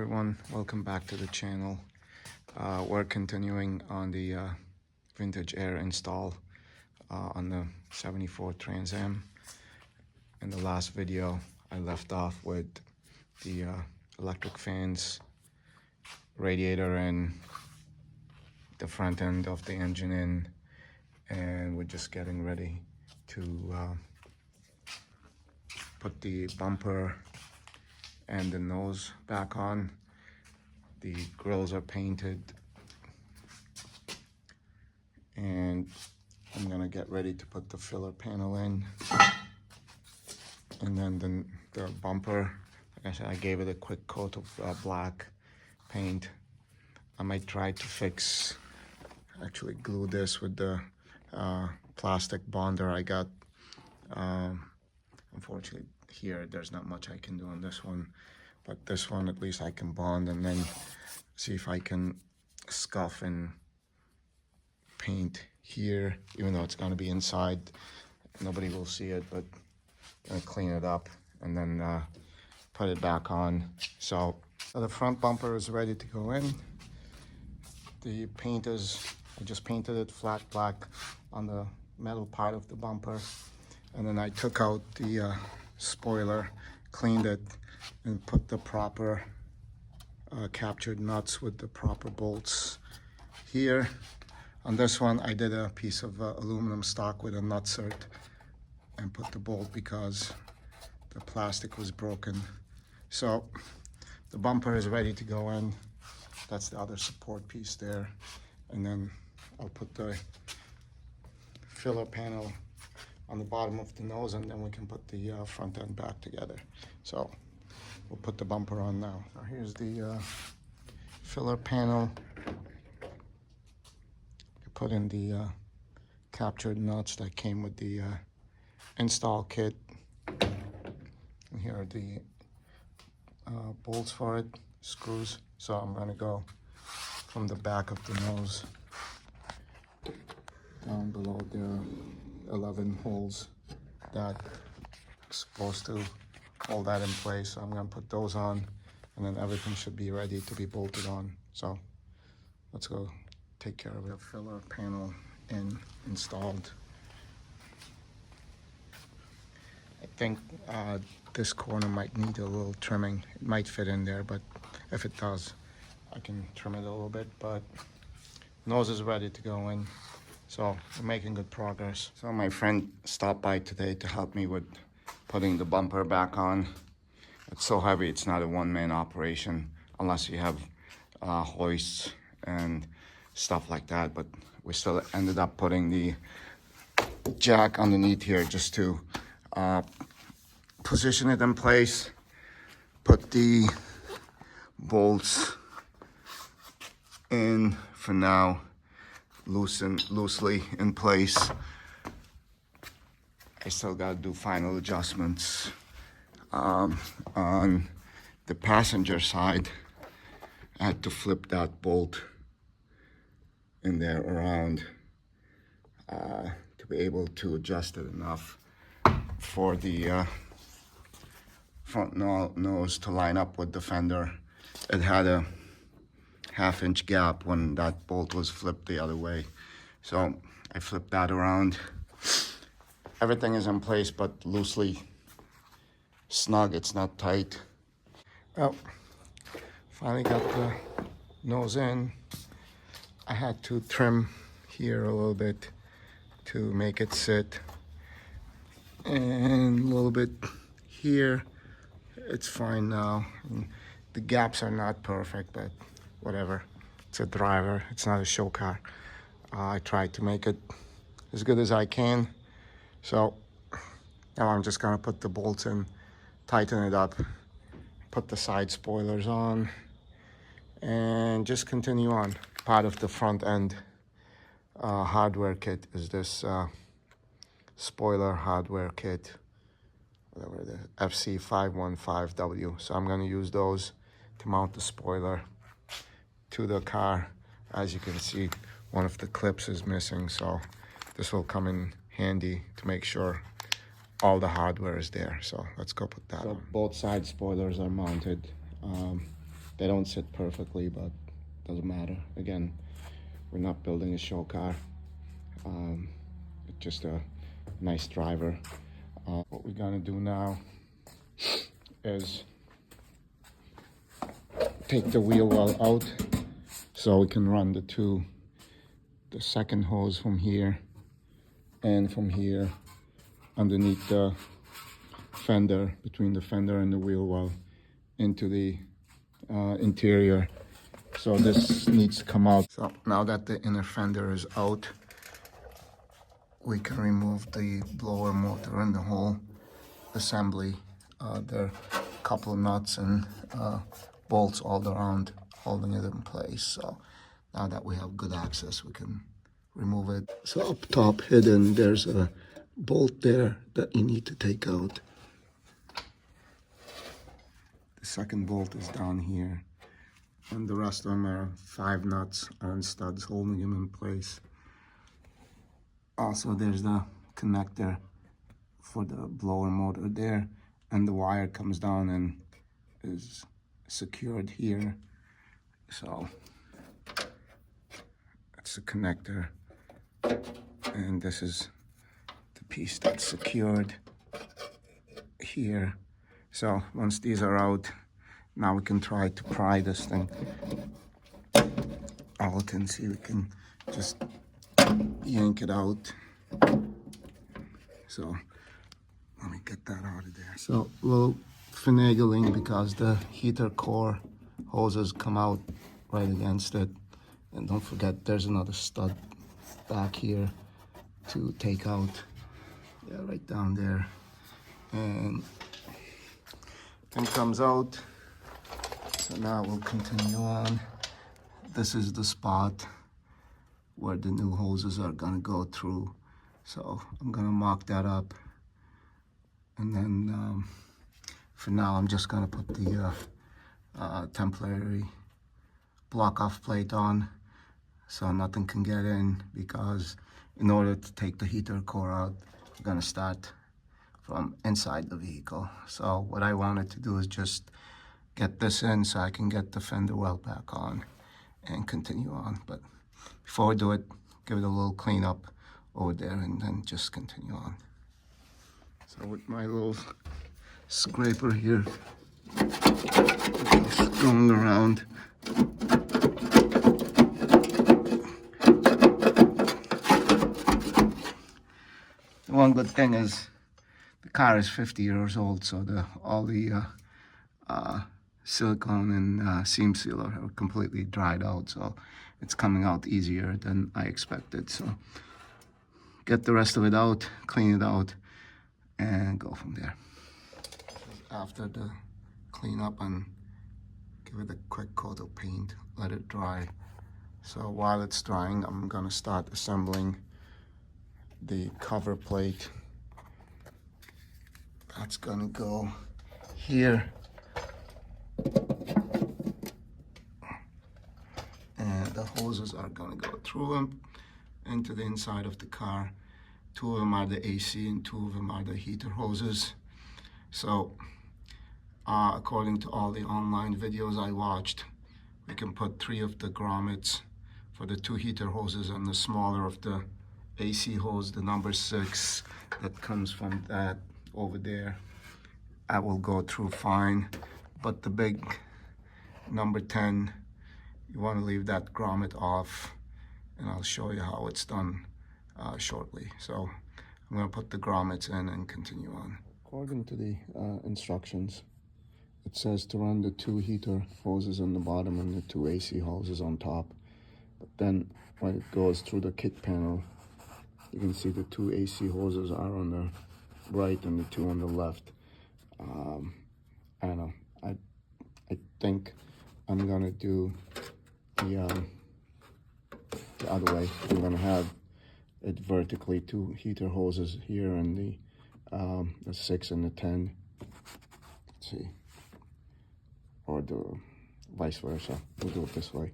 everyone, welcome back to the channel. We're continuing on the vintage air install on the 74 Trans Am. In the last video I left off with the electric fans, radiator in, the front end of the engine in, and we're just getting ready to put the bumper and the nose back on. The grills are painted, and I'm gonna get ready to put the filler panel in, and then the bumper, like I said, I gave it a quick coat of black paint. I might try to actually glue this with the plastic bonder I got. Unfortunately here there's not much I can do on this one, but this one at least I can bond, and then see if I can scuff and paint here, even though it's going to be inside. Nobody will see it, but I'm going to clean it up and then put it back on. So the front bumper is ready to go in. The paint is, I just painted it flat black on the metal part of the bumper, and then I took out the spoiler, cleaned it, and put the proper captured nuts with the proper bolts here. On this one I did a piece of aluminum stock with a nutsert and put the bolt because the plastic was broken. So the bumper is ready to go in. That's the other support piece there, and then I'll put the filler panel on the bottom of the nose, and then we can put the front end back together. So we'll put the bumper on now. So here's the filler panel. You put in the captured nuts that came with the install kit. And here are the bolts for it, screws. So I'm gonna go from the back of the nose down below the 11 holes that supposed to hold that in place. So I'm gonna put those on, and then everything should be ready to be bolted on. So let's go take care of it. The filler panel installed. I think this corner might need a little trimming. It might fit in there, but if it does, I can trim it a little bit. But nose is ready to go in. So we're making good progress. So my friend stopped by today to help me with putting the bumper back on. It's so heavy, it's not a one-man operation unless you have hoists and stuff like that. But we still ended up putting the jack underneath here just to position it in place, put the bolts in for now, loosely in place. I still got to do final adjustments on the passenger side. I had to flip that bolt in there around to be able to adjust it enough for the front nose to line up with the fender. It had a half-inch gap when that bolt was flipped the other way. So I flipped that around. Everything is in place, but loosely snug. It's not tight. Well, finally got the nose in. I had to trim here a little bit to make it sit, and a little bit here. It's fine now. The gaps are not perfect, but whatever. It's a driver, it's not a show car. I tried to make it as good as I can. So now I'm just gonna put the bolts in, tighten it up, put the side spoilers on, and just continue on. Part of the front end hardware kit is this spoiler hardware kit, whatever, the FC515W. So I'm gonna use those to mount the spoiler to the car. As you can see, one of the clips is missing, so this will come in handy to make sure all the hardware is there. So let's go put that on. Both side spoilers are mounted. They don't sit perfectly, but doesn't matter. Again, we're not building a show car. It's just a nice driver. What we're gonna do now is take the wheel well out so we can run the second hose from here and from here underneath the fender, between the fender and the wheel well, into the interior. So this needs to come out. So now that the inner fender is out, we can remove the blower motor and the whole assembly. There are a couple of nuts and bolts all around holding it in place. So now that we have good access, we can remove it. So up top hidden, there's a bolt there that you need to take out. The second bolt is down here, and the rest of them are 5 nuts and studs holding them in place. Also, there's the connector for the blower motor there, and the wire comes down and is secured here. So that's the connector, and this is the piece that's secured here. So once these are out, now we can try to pry this thing out and see if we can just yank it out. So let me get that out of there. So a little finagling because the heater core hoses come out right against it. And don't forget, there's another stud back here to take out. Yeah, right down there. And then comes out. So now we'll continue on. This is the spot where the new hoses are gonna go through. So I'm gonna mark that up. And then for now, I'm just gonna put the temporary block-off plate on so nothing can get in, because in order to take the heater core out, we're gonna start from inside the vehicle. So what I wanted to do is just get this in so I can get the fender well back on and continue on. But before we do it, give it a little cleanup over there and then just continue on. So with my little scraper here, just going around. The one good thing is the car is 50 years old, so all the silicone and seam sealer are completely dried out, so it's coming out easier than I expected. So get the rest of it out, clean it out, and go from there. After the cleanup, and give it a quick coat of paint, let it dry. So while it's drying, I'm gonna start assembling the cover plate. That's gonna go here. And the hoses are gonna go through them into the inside of the car. 2 of them are the AC and 2 of them are the heater hoses. So according to all the online videos I watched, we can put 3 of the grommets for the 2 heater hoses, and the smaller of the AC hose, the number 6 that comes from that over there, I will go through fine. But the big number 10, you want to leave that grommet off, and I'll show you how it's done shortly. So I'm going to put the grommets in and continue on. According to the instructions, it says to run the 2 heater hoses on the bottom and the 2 AC hoses on top. But then when it goes through the kit panel, you can see the 2 AC hoses are on the right and the 2 on the left. I don't know. I think I'm gonna do the other way. I'm gonna have it vertically, 2 heater hoses here, and the 6 and the 10. Let's see, or the vice versa. We'll do it this way.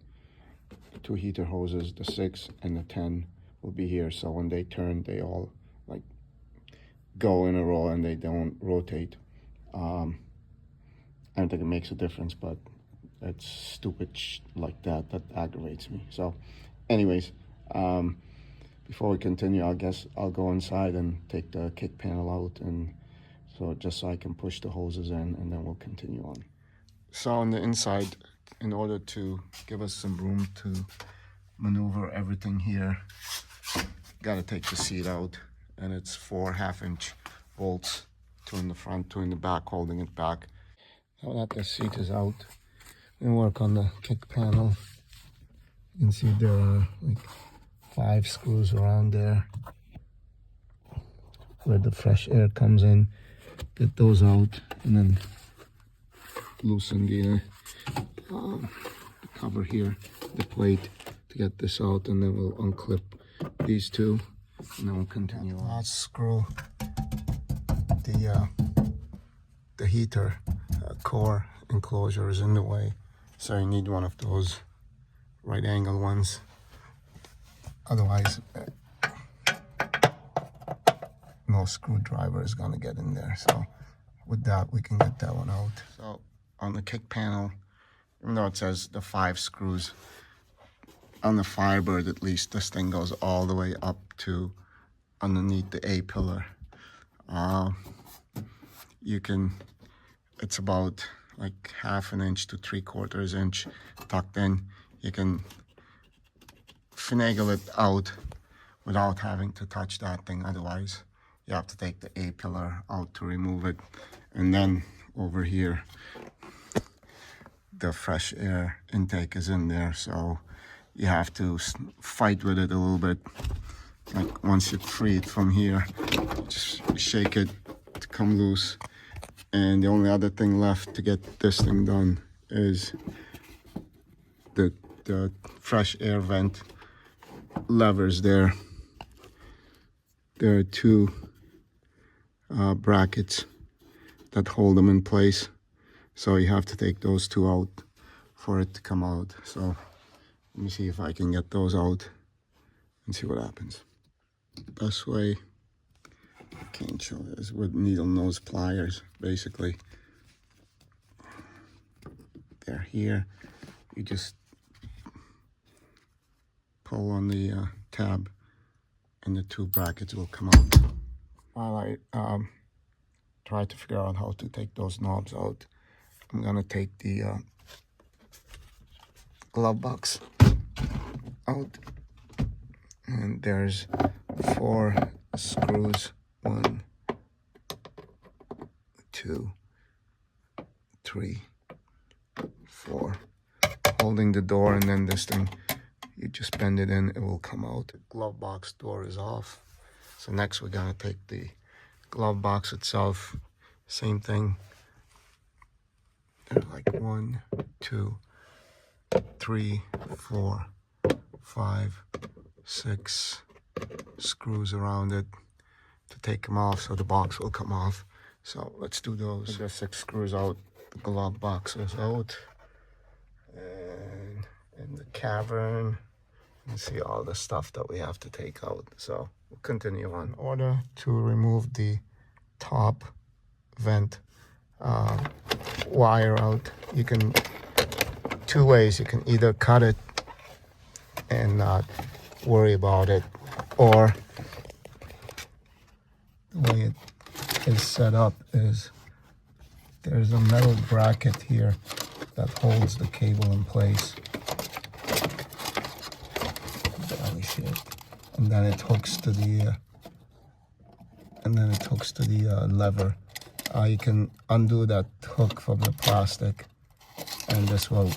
The 2 heater hoses, the 6 and the 10, will be here. So when they turn, they all like go in a row and they don't rotate. I don't think it makes a difference, but it's stupid like that aggravates me. So anyways, before we continue, I guess I'll go inside and take the kick panel out, and so just so I can push the hoses in, and then we'll continue on. So on the inside, in order to give us some room to maneuver everything here, got to take the seat out, and it's 4 1/2-inch bolts, 2 in the front, 2 in the back, holding it back. Now that the seat is out, we work on the kick panel. You can see there are like 5 screws around there where the fresh air comes in. Get those out, and then loosen the cover here, the plate, to get this out, and then we'll unclip these 2, and then we'll continue on. Last screw, the heater core enclosure is in the way, so you need one of those right angle ones, otherwise no screwdriver is gonna get in there. So with that, we can get that one out. So on the kick panel, even though it says the 5 screws, on the Firebird at least, this thing goes all the way up to underneath the A pillar. It's about like 1/2 inch to 3/4 inch tucked in. You can finagle it out without having to touch that thing. Otherwise, you have to take the A pillar out to remove it. And then over here, the fresh air intake is in there, so you have to fight with it a little bit. Like once you free it from here, just shake it to come loose. And the only other thing left to get this thing done is the fresh air vent levers there. There are 2 brackets that hold them in place, so you have to take those 2 out for it to come out. So let me see if I can get those out and see what happens. Best way I can show this with needle nose pliers. Basically, they're here. You just pull on the tab, and the 2 brackets will come out. While I try to figure out how to take those knobs out, I'm gonna take the glove box out, and there's 4 screws, 1, 2, 3, 4, holding the door, and then this thing, you just bend it in, it will come out. The glove box door is off, so next we're gonna take the glove box itself, same thing. There's like 1, 2, 3, 4, 5, 6 screws around it to take them off, so the box will come off. So let's do those. There's 6 screws out, the glove box is out, and in the cavern, you see all the stuff that we have to take out. So we'll continue on. In order to remove the top vent wire out, you can 2 ways. You can either cut it and not worry about it, or the way it is set up is there's a metal bracket here that holds the cable in place, and then it hooks to the lever. You can undo that hook from the plastic, and this will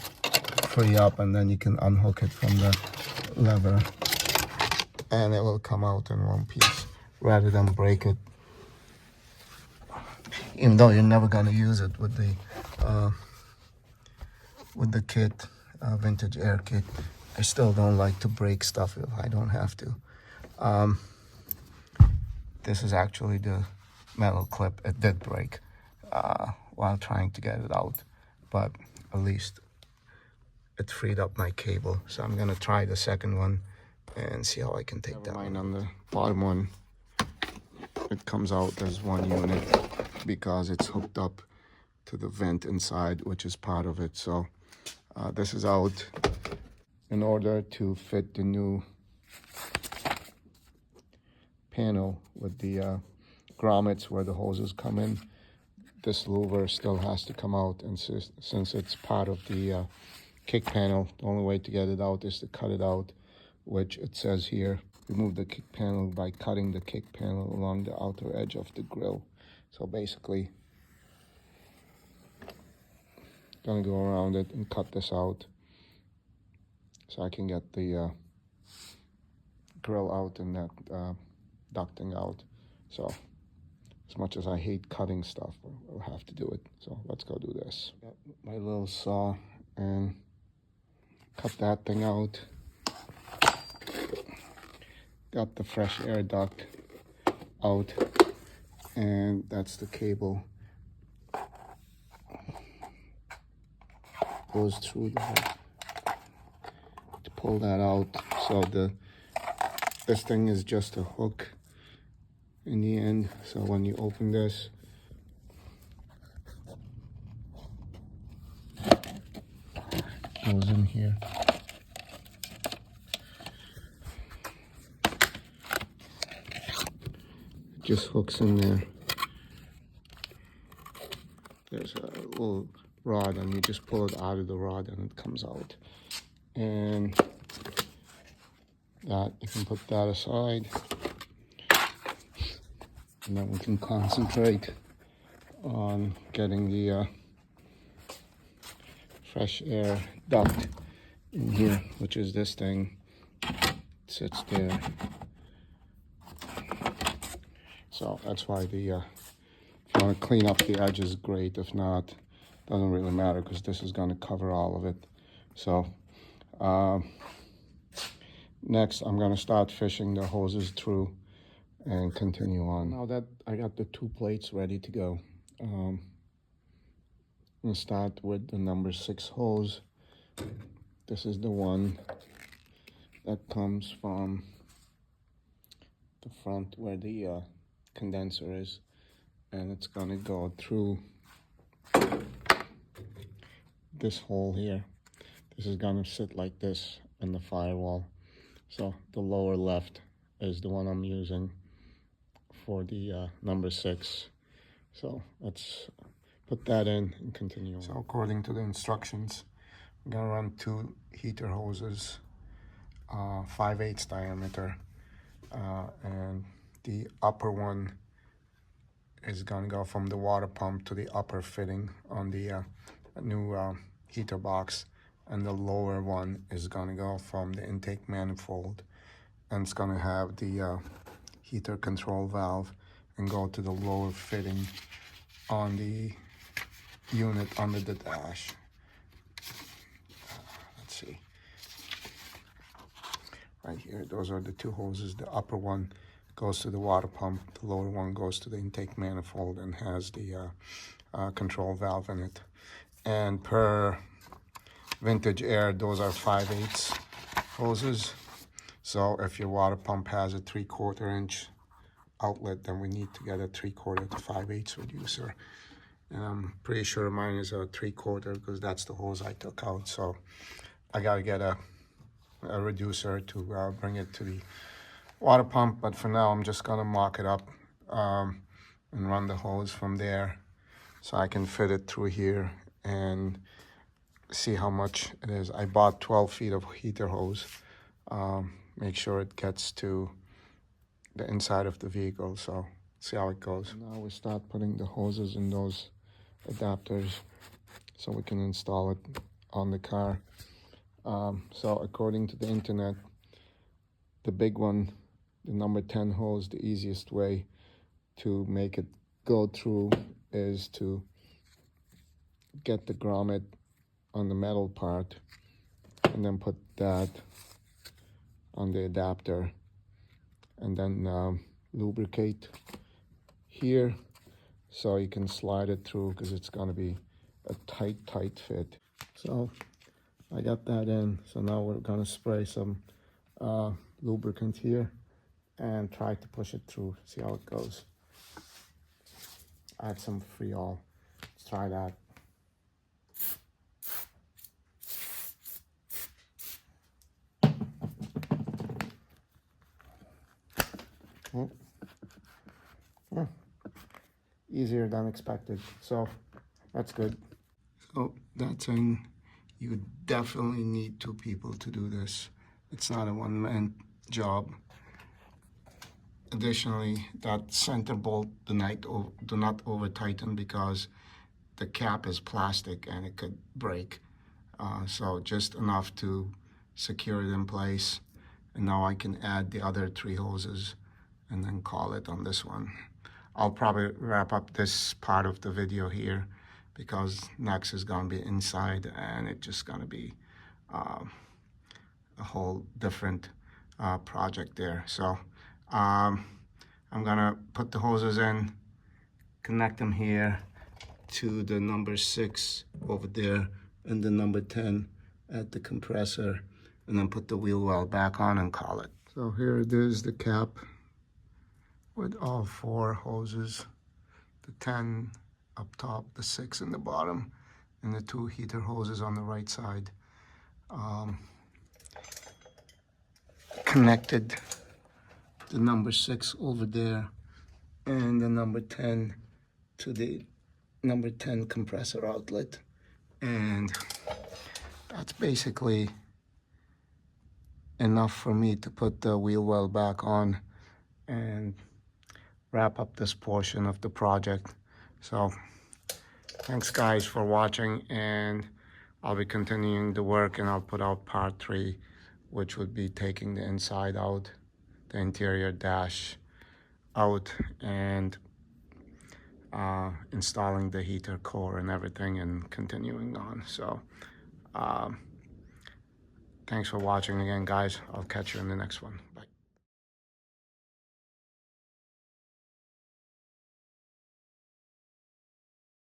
free up, and then you can unhook it from the lever, and it will come out in one piece rather than break it. Even though you're never gonna use it with the kit, vintage air kit, I still don't like to break stuff if I don't have to. This is actually the metal clip. It did break while trying to get it out, but at least it freed up my cable. So I'm gonna try the second one and see how I can take that one. On the bottom one, it comes out as 1 unit because it's hooked up to the vent inside, which is part of it. So This is out in order to fit the new panel with the grommets where the hoses come in. This louver still has to come out, and since it's part of the kick panel, the only way to get it out is to cut it out, which it says here, remove the kick panel by cutting the kick panel along the outer edge of the grill. So basically, gonna go around it and cut this out so I can get the grill out and that ducting out. So as much as I hate cutting stuff, I'll have to do it. So let's go do this. Got my little saw and cut that thing out. Got the fresh air duct out, and that's the cable. Goes through to pull that out. So this thing is just a hook in the end. So when you open this, goes in here. It just hooks in there. There's a little rod, and you just pull it out of the rod and it comes out. And that, you can put that aside, and then we can concentrate on getting the fresh air duct in here, which is this thing. It sits there. So that's why the if you want to clean up the edges, great. If not, doesn't really matter, because this is going to cover all of it. So next I'm going to start fishing the hoses through and continue on. Now that I got the two plates ready to go, I'm going to start with the number 6 hose. This is the one that comes from the front where the condenser is, and it's going to go through this hole here. This is going to sit like this in the firewall. So the lower left is the one I'm using for the number 6. So let's put that in and continue on. So according to the instructions, I'm gonna run 2 heater hoses, 5/8 diameter, and the upper one is gonna go from the water pump to the upper fitting on the new heater box, and the lower one is gonna go from the intake manifold, and it's gonna have the heater control valve and go to the lower fitting on the unit under the dash. Let's see. Right here, those are the 2 hoses. The upper one goes to the water pump. The lower one goes to the intake manifold and has the control valve in it. And per Vintage Air, those are 5/8 hoses. So if your water pump has a 3/4 inch outlet, then we need to get a 3/4 to 5/8 reducer. And I'm pretty sure mine is a 3/4 because that's the hose I took out. So I gotta get a reducer to bring it to the water pump. But for now, I'm just gonna mock it up and run the hose from there so I can fit it through here and see how much it is. I bought 12 feet of heater hose. Make sure it gets to the inside of the vehicle. So see how it goes. Now we start putting the hoses in those adapters so we can install it on the car. So according to the internet, the big one, the number 10 hose, the easiest way to make it go through is to get the grommet on the metal part and then put that on the adapter, and then lubricate here so you can slide it through, because it's going to be a tight fit. So I got that in. So now we're going to spray some lubricant here and try to push it through, see how it goes. Add some Firewall. Let's try that. easier than expected, so that's good. So that thing, you definitely need 2 people to do this. It's not a one-man job. Additionally, that center bolt do not over tighten because the cap is plastic and it could break. So just enough to secure it in place. And now I can add the other 3 hoses and then call it on this one. I'll probably wrap up this part of the video here because next is gonna be inside and it's just gonna be a whole different project there. So I'm gonna put the hoses in, connect them here to the number 6 over there and the number 10 at the compressor, and then put the wheel well back on and call it. So here it is, the cap with all 4 hoses, the 10 up top, the 6 in the bottom, and the 2 heater hoses on the right side. Connected the number 6 over there and the number 10 to the number 10 compressor outlet, and that's basically enough for me to put the wheel well back on and wrap up this portion of the project. So thanks guys for watching, and I'll be continuing the work, and I'll put out part 3, which would be taking the inside out, the interior dash out, and installing the heater core and everything, and continuing on. So thanks for watching again, guys. I'll catch you in the next one. Bye.